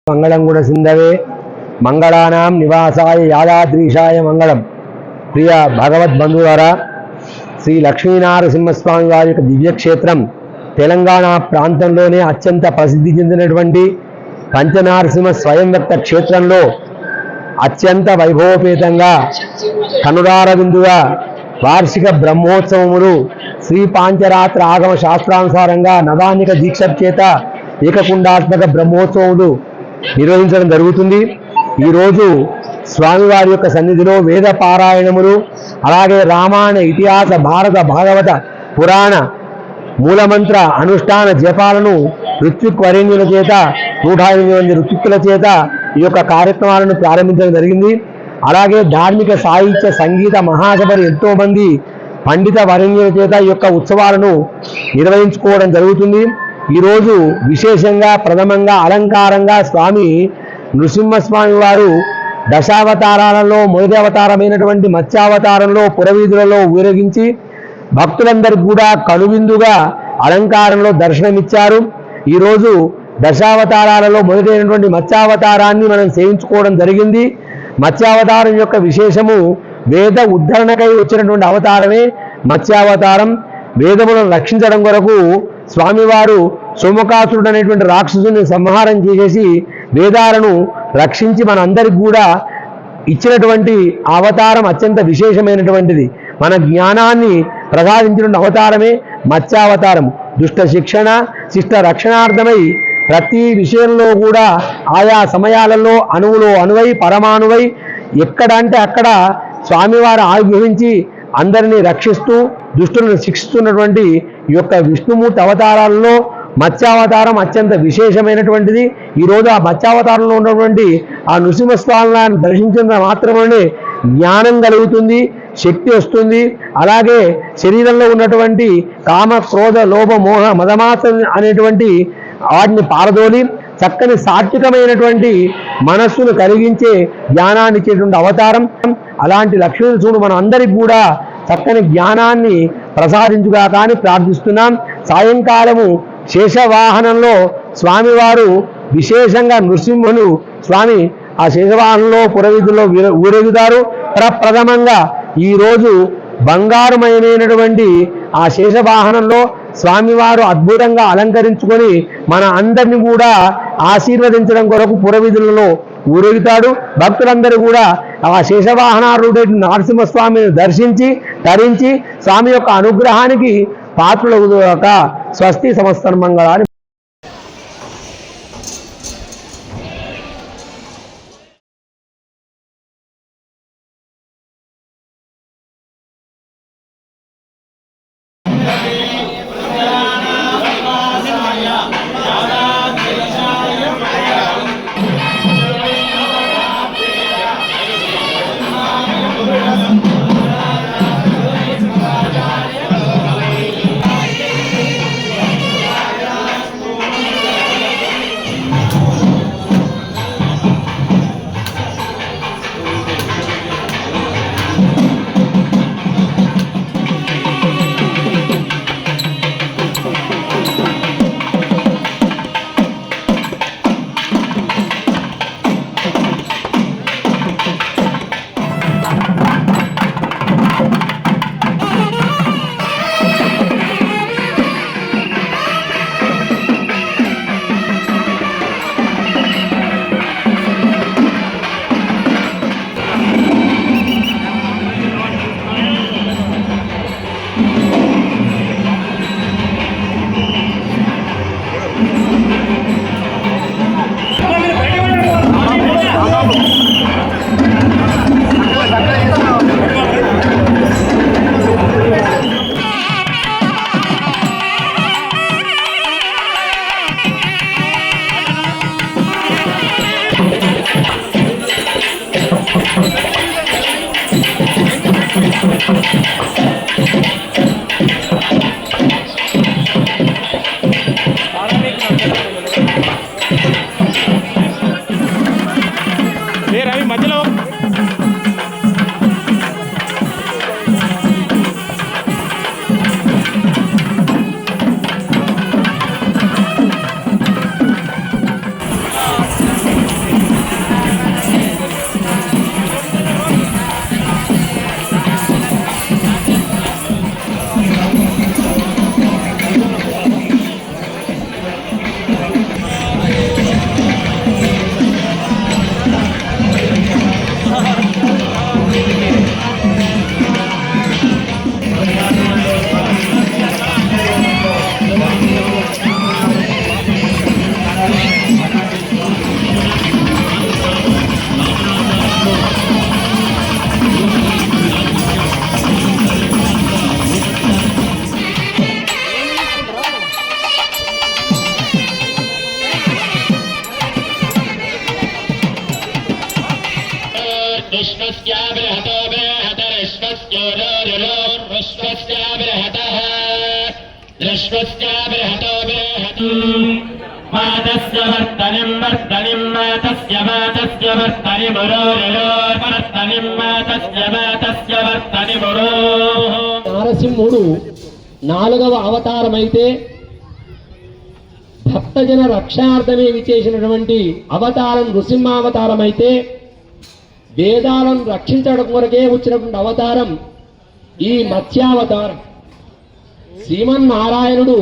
మంగళంగుణ సింధవే మంగళానాం నివాసాయ యాదాద్రీషాయ మంగళం. ప్రియ భగవద్బంధువారా, శ్రీ లక్ష్మీనరసింహస్వామి వారి యొక్క దివ్యక్షేత్రం తెలంగాణ ప్రాంతంలోనే అత్యంత ప్రసిద్ధి చెందినటువంటి పంచనారసింహ స్వయం వ్యక్త క్షేత్రంలో అత్యంత వైభవపేతంగా కనురార విందుగా వార్షిక బ్రహ్మోత్సవములు శ్రీ పాంచరాత్ర ఆగమ శాస్త్రానుసారంగా నవానిక దీక్ష చేత ఏకకుండాత్మక బ్రహ్మోత్సవములు నిర్వహించడం జరుగుతుంది. ఈరోజు స్వామివారి యొక్క సన్నిధిలో వేద పారాయణములు, అలాగే రామాయణ, ఇతిహాస, భారత, భాగవత, పురాణ మూలమంత్ర అనుష్ఠాన జపాలను ఋత్విక్ వరేణ్యుల చేత 108 మంది ఋత్విక్కుల చేత ఈ యొక్క కార్యక్రమాలను ప్రారంభించడం జరిగింది. అలాగే ధార్మిక, సాహిత్య, సంగీత మహాసభలు ఎంతో మంది పండిత వరేణ్యుల చేత ఈ యొక్క ఉత్సవాలను నిర్వహించుకోవడం జరుగుతుంది. ఈరోజు విశేషంగా ప్రథమంగా అలంకారంగా స్వామి నృసింహస్వామి వారు దశావతారాలలో మొదటి అవతారమైనటువంటి మత్స్యావతారంలో పురవీధులలో ఊరేగించి భక్తులందరికీ కూడా కనువిందుగా అలంకారంలో దర్శనమిచ్చారు. ఈరోజు దశావతారాలలో మొదటైనటువంటి మత్స్యావతారాన్ని మనం సేవించుకోవడం జరిగింది. మత్స్యావతారం యొక్క విశేషము వేద ఉద్ధరణకై వచ్చినటువంటి అవతారమే మత్స్యావతారం. వేదములను రక్షించడం కొరకు స్వామివారు సోమకాసురుడు అనేటువంటి రాక్షసుని సంహారం చేసేసి వేదాలను రక్షించి మనందరికి కూడా ఇచ్చినటువంటి అవతారం అత్యంత విశేషమైనటువంటిది. మన జ్ఞానాన్ని ప్రసాదించిన అవతారమే మత్స్యావతారం. దుష్ట శిక్షణ, శిష్ట రక్షణార్థమై ప్రతి విషయంలో కూడా ఆయా సమయాలలో అణువులో అణువై పరమాణువై ఎక్కడ అంటే అక్కడ స్వామివారు ఆవిర్భవించి అందరినీ రక్షిస్తూ దుష్టులను శిక్షిస్తున్నటువంటి ఈ యొక్క విష్ణుమూర్తి అవతారాలలో మత్స్యావతారం అత్యంత విశేషమైనటువంటిది. ఈరోజు ఆ మత్స్యావతారంలో ఉన్నటువంటి ఆ నృసింహస్వామిని దర్శించిన మాత్రమే జ్ఞానం కలుగుతుంది, శక్తి వస్తుంది. అలాగే శరీరంలో ఉన్నటువంటి కామ, క్రోధ, లోభ, మోహ, మదమాత్రం అనేటువంటి వాటిని పారదోలి చక్కని సాత్వికమైనటువంటి మనస్సును కలిగించే జ్ఞానాన్ని ఇచ్చేటువంటి అవతారం. అలాంటి లక్ష్మీనరసింహుడు మన అందరికి కూడా చక్కని జ్ఞానాన్ని ప్రసాదించుగా కానీ ప్రార్థిస్తున్నాం. సాయంకాలము శేషవాహనంలో స్వామివారు విశేషంగా నృసింహులు స్వామి ఆ శేషవాహనంలో పురవీధుల్లో ఊరేగుతారు. ప్రప్రథమంగా ఈరోజు బంగారుమయమైనటువంటి ఆ శేషవాహనంలో స్వామివారు అద్భుతంగా అలంకరించుకొని మన అందరినీ కూడా ఆశీర్వదించడం కొరకు పురవీధులలో ఊరేగుతాడు. భక్తులందరూ కూడా ఆ శేషవాహనారుడు నరసింహస్వామిని దర్శించి తరించి స్వామి యొక్క అనుగ్రహానికి పాత్రులవుగాక. స్వస్తి సమస్త మంగళాన్ని. విశ్వస్య బృహతో బృహతరిశ్వస్యోరోరులో విశ్వస్య బృహతః విశ్వస్య బృహతో బృహతి మాతస్య వర్తనిం వర్తనిం మాతస్య వర్తనిమురోరులో వర్తనిం మాతస్య వర్తనిమురో. నారసింహుడు 4వ అవతారమైతే భక్తజన రక్షార్థమే విచేసినటువంటి అవతారం నృసింహావతారం అయితే వేదాలను రక్షించడం కొరకే వచ్చినటువంటి అవతారం ఈ మత్స్యావతారం. శ్రీమన్నారాయణుడు